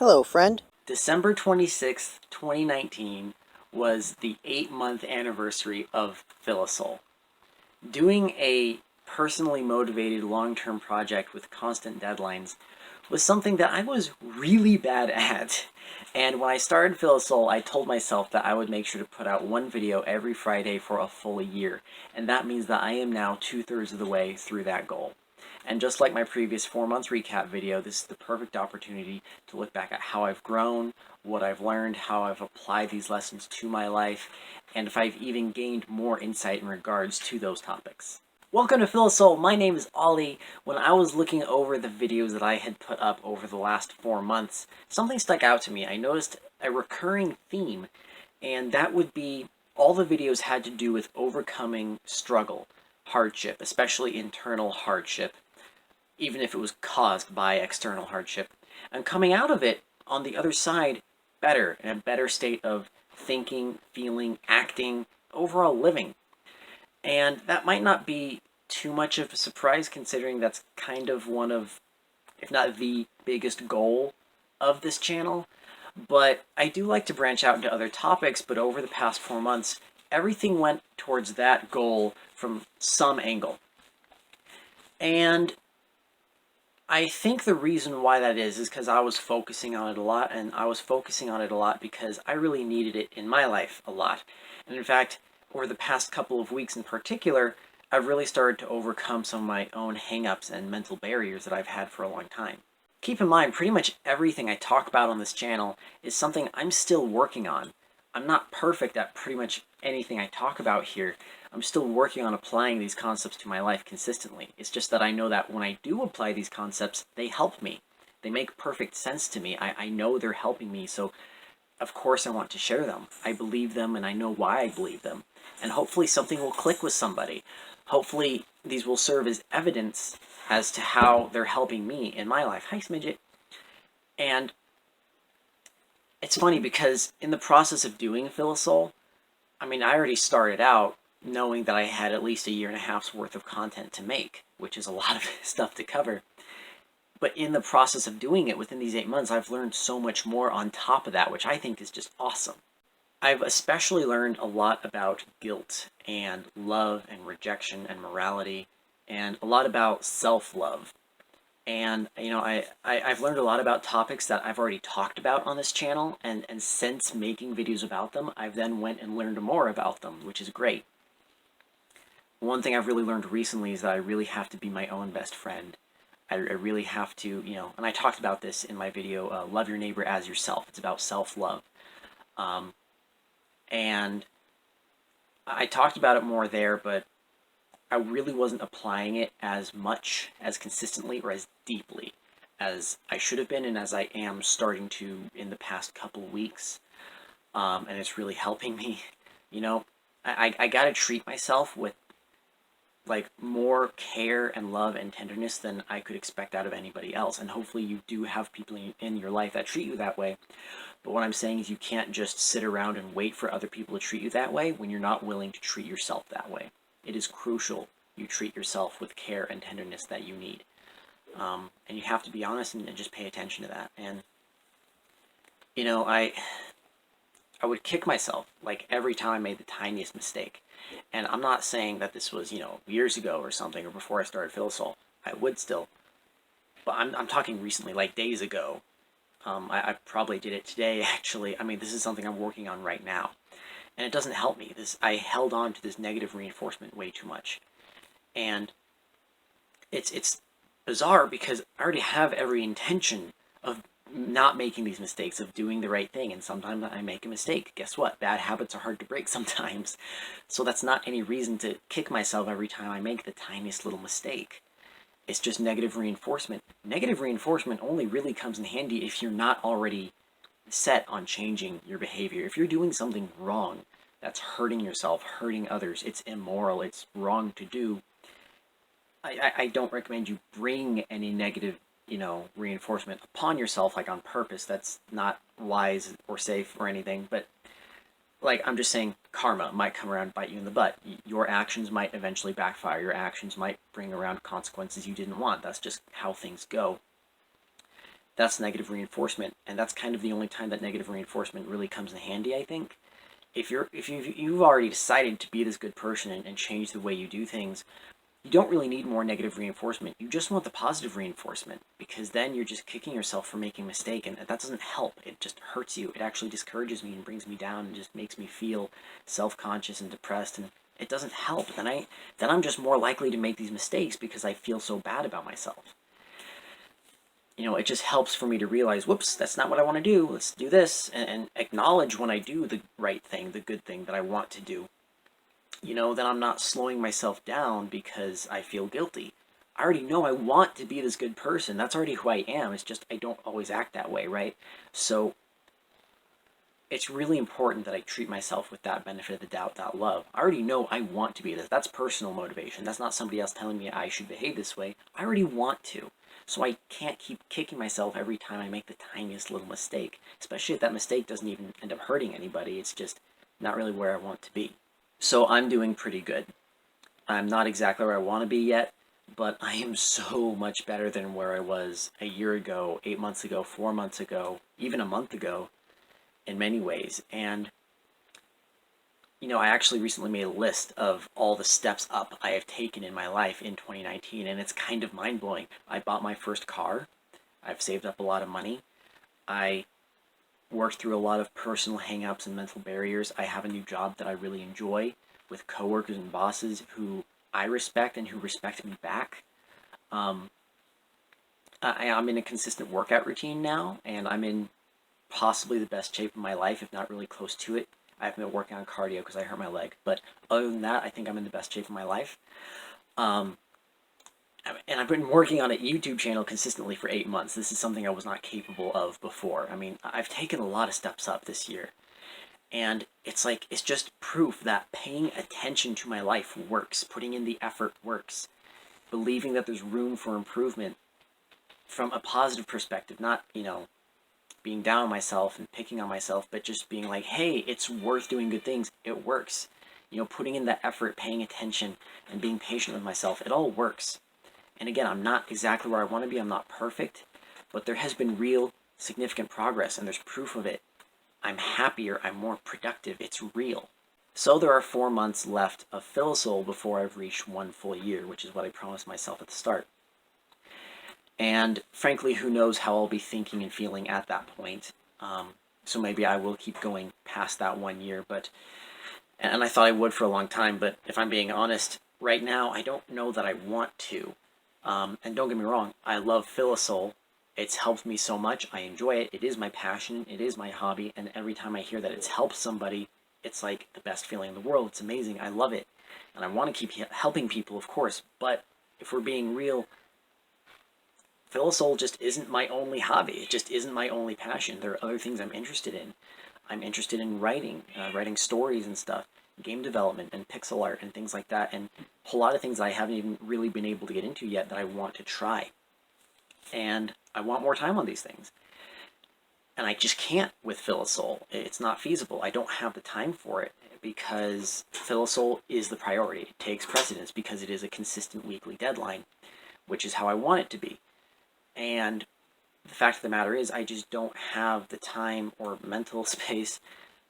Hello, friend. December 26th, 2019 was the 8-month anniversary of Philosol. Doing a personally motivated long-term project with constant deadlines was something that I was really bad at. And when I started Philosol, I told myself that I would make sure to put out one video every Friday for a full year. And that means that I am now 2/3 of the way through that goal. And just like my previous 4 months recap video, this is the perfect opportunity to look back at how I've grown, what I've learned, how I've applied these lessons to my life, and if I've even gained more insight in regards to those topics. Welcome to Philosol. My name is Ollie. When I was looking over the videos that I had put up over the last 4 months, something stuck out to me. I noticed a recurring theme, and that would be all the videos had to do with overcoming struggle, hardship, especially internal hardship, even if it was caused by external hardship, and coming out of it on the other side better, in a better state of thinking, feeling, acting, overall living. And that might not be too much of a surprise considering that's kind of one of, if not the biggest goal of this channel. But I do like to branch out into other topics, but over the past 4 months, everything went towards that goal from some angle. And I think the reason why that is because I was focusing on it a lot, and I was focusing on it a lot because I really needed it in my life a lot. And in fact, over the past couple of weeks in particular, I've really started to overcome some of my own hang-ups and mental barriers that I've had for a long time. Keep in mind, pretty much everything I talk about on this channel is something I'm still working on. I'm not perfect at pretty much anything I talk about here. I'm still working on applying these concepts to my life consistently. It's just that I know that when I do apply these concepts, they help me. They make perfect sense to me. I know they're helping me, so of course I want to share them. I believe them and I know why I believe them. And hopefully something will click with somebody. Hopefully these will serve as evidence as to how they're helping me in my life. Hi, Smidget. And it's funny because in the process of doing Philosol, I already started out knowing that I had at least a year and a half's worth of content to make, which is a lot of stuff to cover. But in the process of doing it within these 8 months, I've learned so much more on top of that, which I think is just awesome. I've especially learned a lot about guilt and love and rejection and morality, and a lot about self-love. And, I've learned a lot about topics that I've already talked about on this channel, and since making videos about them, I've then went and learned more about them, which is great. One thing I've really learned recently is that I really have to be my own best friend. I really have to, and I talked about this in my video, Love Your Neighbor as Yourself. It's about self-love. And I talked about it more there, but I really wasn't applying it as much, as consistently, or as deeply as I should have been, and as I am starting to in the past couple weeks. And it's really helping me. I gotta treat myself with more care and love and tenderness than I could expect out of anybody else. And hopefully you do have people in your life that treat you that way. But what I'm saying is you can't just sit around and wait for other people to treat you that way when you're not willing to treat yourself that way. It is crucial you treat yourself with care and tenderness that you need. And you have to be honest and just pay attention to that. And, I would kick myself every time I made the tiniest mistake. And I'm not saying that this was, years ago or something, or before I started Philosol. I would still. But I'm talking recently, days ago. I probably did it today, actually. This is something I'm working on right now. And it doesn't help me. I held on to this negative reinforcement way too much. And it's bizarre because I already have every intention of not making these mistakes, of doing the right thing, and sometimes I make a mistake. Guess what? Bad habits are hard to break sometimes. So that's not any reason to kick myself every time I make the tiniest little mistake. It's just negative reinforcement. Negative reinforcement only really comes in handy if you're not already set on changing your behavior. If you're doing something wrong that's hurting yourself, hurting others, it's immoral, it's wrong to do, I don't recommend you bring any negative reinforcement upon yourself on purpose. That's not wise or safe or anything, but I'm just saying karma might come around and bite you in the butt. Your actions might eventually backfire. Your actions might bring around consequences you didn't want. That's just how things go. that's negative reinforcement, and that's kind of the only time that negative reinforcement really comes in handy, I think. If you've already decided to be this good person and change the way you do things, you don't really need more negative reinforcement. You just want the positive reinforcement, because then you're just kicking yourself for making a mistake, and that doesn't help. It just hurts you. It actually discourages me and brings me down and just makes me feel self-conscious and depressed, and it doesn't help. Then I'm just more likely to make these mistakes because I feel so bad about myself. It just helps for me to realize, whoops, that's not what I want to do. Let's do this, and acknowledge when I do the right thing, the good thing that I want to do. Then I'm not slowing myself down because I feel guilty. I already know I want to be this good person. That's already who I am. It's just I don't always act that way, right? So it's really important that I treat myself with that benefit of the doubt, that love. I already know I want to be this. That's personal motivation. That's not somebody else telling me I should behave this way. I already want to. So I can't keep kicking myself every time I make the tiniest little mistake, especially if that mistake doesn't even end up hurting anybody. It's just not really where I want to be. So I'm doing pretty good. I'm not exactly where I want to be yet, but I am so much better than where I was a year ago, 8 months ago, 4 months ago, even a month ago in many ways. And, I actually recently made a list of all the steps up I have taken in my life in 2019, and it's kind of mind-blowing. I bought my first car. I've saved up a lot of money. I worked through a lot of personal hang-ups and mental barriers. I have a new job that I really enjoy with coworkers and bosses who I respect and who respect me back. I'm in a consistent workout routine now, and I'm in possibly the best shape of my life, if not really close to it. I haven't been working on cardio because I hurt my leg, but other than that, I think I'm in the best shape of my life. And I've been working on a YouTube channel consistently for 8 months. This is something I was not capable of before. I've taken a lot of steps up this year. And it's just proof that paying attention to my life works. Putting in the effort works. Believing that there's room for improvement from a positive perspective. Not, being down on myself and picking on myself, but just being like, hey, it's worth doing good things. It works. Putting in that effort, paying attention, and being patient with myself. It all works. And again, I'm not exactly where I want to be. I'm not perfect, but there has been real significant progress, and there's proof of it. I'm happier. I'm more productive. It's real. So there are 4 months left of Filisol before I've reached 1 full year, which is what I promised myself at the start. And frankly, who knows how I'll be thinking and feeling at that point. So maybe I will keep going past that 1 year, and I thought I would for a long time, but if I'm being honest, right now, I don't know that I want to. And don't get me wrong, I love Filisol. It's helped me so much. I enjoy it. It is my passion. It is my hobby. And every time I hear that it's helped somebody, it's like the best feeling in the world. It's amazing. I love it. And I want to keep helping people, of course. But if we're being real, Filisol just isn't my only hobby. It just isn't my only passion. There are other things I'm interested in. I'm interested in writing stories and stuff, game development and pixel art and things like that, and a whole lot of things I haven't even really been able to get into yet that I want to try. And I want more time on these things. And I just can't with Filisol. It's not feasible. I don't have the time for it because Filisol is the priority. It takes precedence because it is a consistent weekly deadline, which is how I want it to be. And the fact of the matter is I just don't have the time or mental space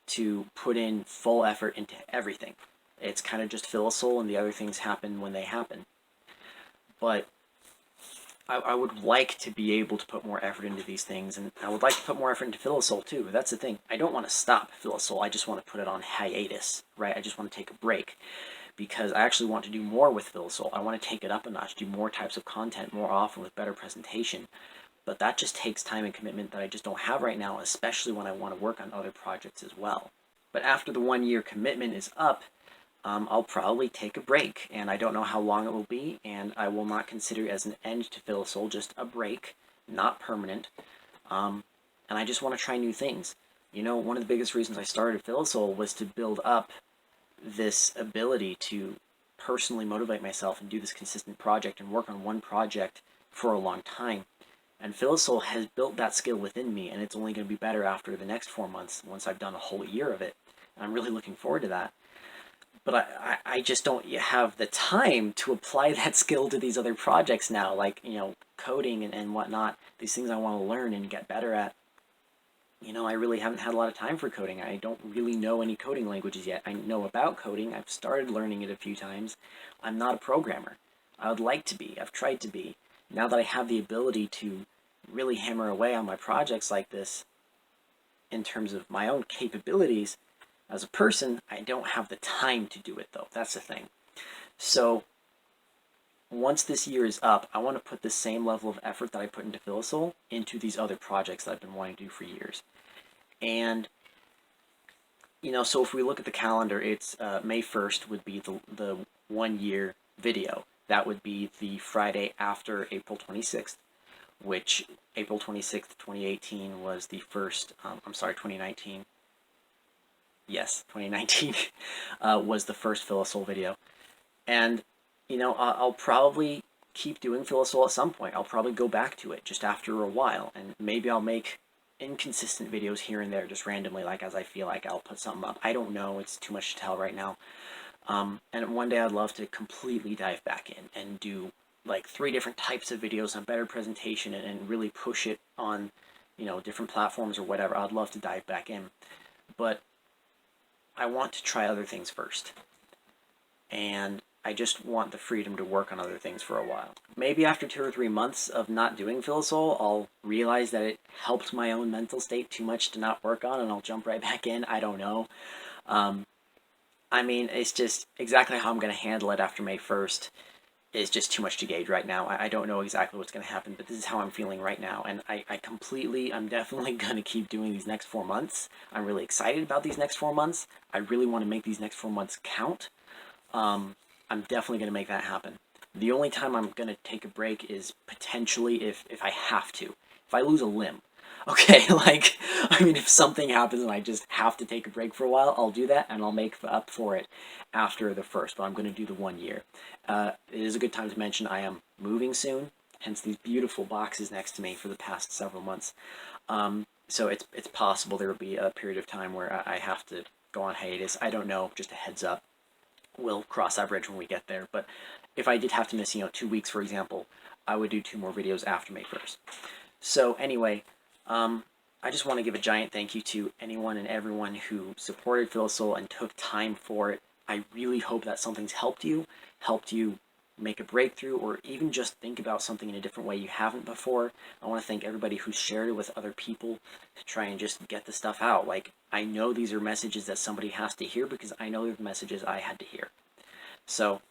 to put in full effort into everything. It's kind of just Filisol, and the other things happen when they happen. But I would like to be able to put more effort into these things, and I would like to put more effort into Filisol too. That's the thing. I don't want to stop Filisol. I just want to put it on hiatus, right? I just want to take a break because I actually want to do more with Filisol. I want to take it up a notch, do more types of content more often with better presentation. But that just takes time and commitment that I just don't have right now, especially when I want to work on other projects as well. But after the 1 year commitment is up, I'll probably take a break, and I don't know how long it will be, and I will not consider it as an end to Filisol, just a break, not permanent, and I just want to try new things. One of the biggest reasons I started Filisol was to build up this ability to personally motivate myself and do this consistent project and work on one project for a long time. And Filisol has built that skill within me, and it's only going to be better after the next 4 months once I've done a whole year of it. And I'm really looking forward to that. but I just don't have the time to apply that skill to these other projects now, like, coding and whatnot, these things I want to learn and get better at. I really haven't had a lot of time for coding. I don't really know any coding languages yet. I know about coding. I've started learning it a few times. I'm not a programmer. I would like to be. I've tried to be. Now that I have the ability to really hammer away on my projects like this in terms of my own capabilities as a person, I don't have the time to do it, though. That's the thing. So once this year is up, I want to put the same level of effort that I put into Filisol into these other projects that I've been wanting to do for years. And, so if we look at the calendar, it's May 1st would be the 1 year video. That would be the Friday after April 26th, which April 26th, 2018 was the first, 2019. Yes, 2019 was the first Filisol video. And, I'll probably keep doing Filisol at some point. I'll probably go back to it just after a while, and maybe I'll make inconsistent videos here and there just randomly, like as I feel like I'll put something up. I don't know. It's too much to tell right now. And one day I'd love to completely dive back in and do like 3 different types of videos on better presentation and really push it on, different platforms or whatever. I'd love to dive back in. But I want to try other things first. And I just want the freedom to work on other things for a while. Maybe after 2 or 3 months of not doing Filisol, I'll realize that it helped my own mental state too much to not work on, and I'll jump right back in. I don't know. It's just exactly how I'm going to handle it after May 1st is just too much to gauge right now. I don't know exactly what's going to happen, but this is how I'm feeling right now. And I'm definitely going to keep doing these next 4 months. I'm really excited about these next 4 months. I really want to make these next 4 months count. I'm definitely going to make that happen. The only time I'm going to take a break is potentially if I have to. If I lose a limb. Okay, if something happens and I just have to take a break for a while, I'll do that and I'll make up for it after the first, but I'm going to do the 1 year. It is a good time to mention I am moving soon, hence these beautiful boxes next to me for the past several months. So it's possible there will be a period of time where I have to go on hiatus. I don't know, just a heads up. We'll cross that bridge when we get there. But if I did have to miss, 2 weeks, for example, I would do 2 more videos after May 1st. So anyway, I just want to give a giant thank you to anyone and everyone who supported Filisol and took time for it. I really hope that something's helped you make a breakthrough, or even just think about something in a different way you haven't before. I want to thank everybody who shared it with other people to try and just get the stuff out. I know these are messages that somebody has to hear because I know they're the messages I had to hear. So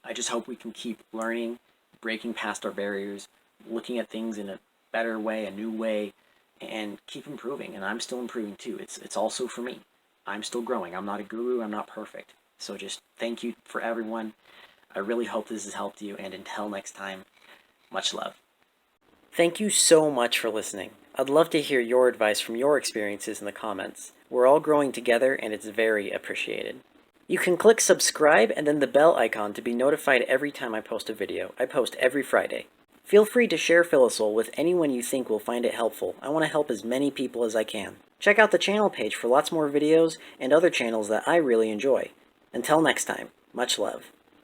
I just hope we can keep learning, breaking past our barriers, looking at things in a better way, a new way, and keep improving. And I'm still improving too. It's also for me. I'm still growing. I'm not a guru. I'm not perfect. So just thank you for everyone. I really hope this has helped you, and until next time, much love. Thank you so much for listening. I'd love to hear your advice from your experiences in the comments. We're all growing together, and it's very appreciated. You can click subscribe and then the bell icon to be notified every time I post a video. I post every Friday. Feel free to share Filisol with anyone you think will find it helpful. I want to help as many people as I can. Check out the channel page for lots more videos and other channels that I really enjoy. Until next time, much love.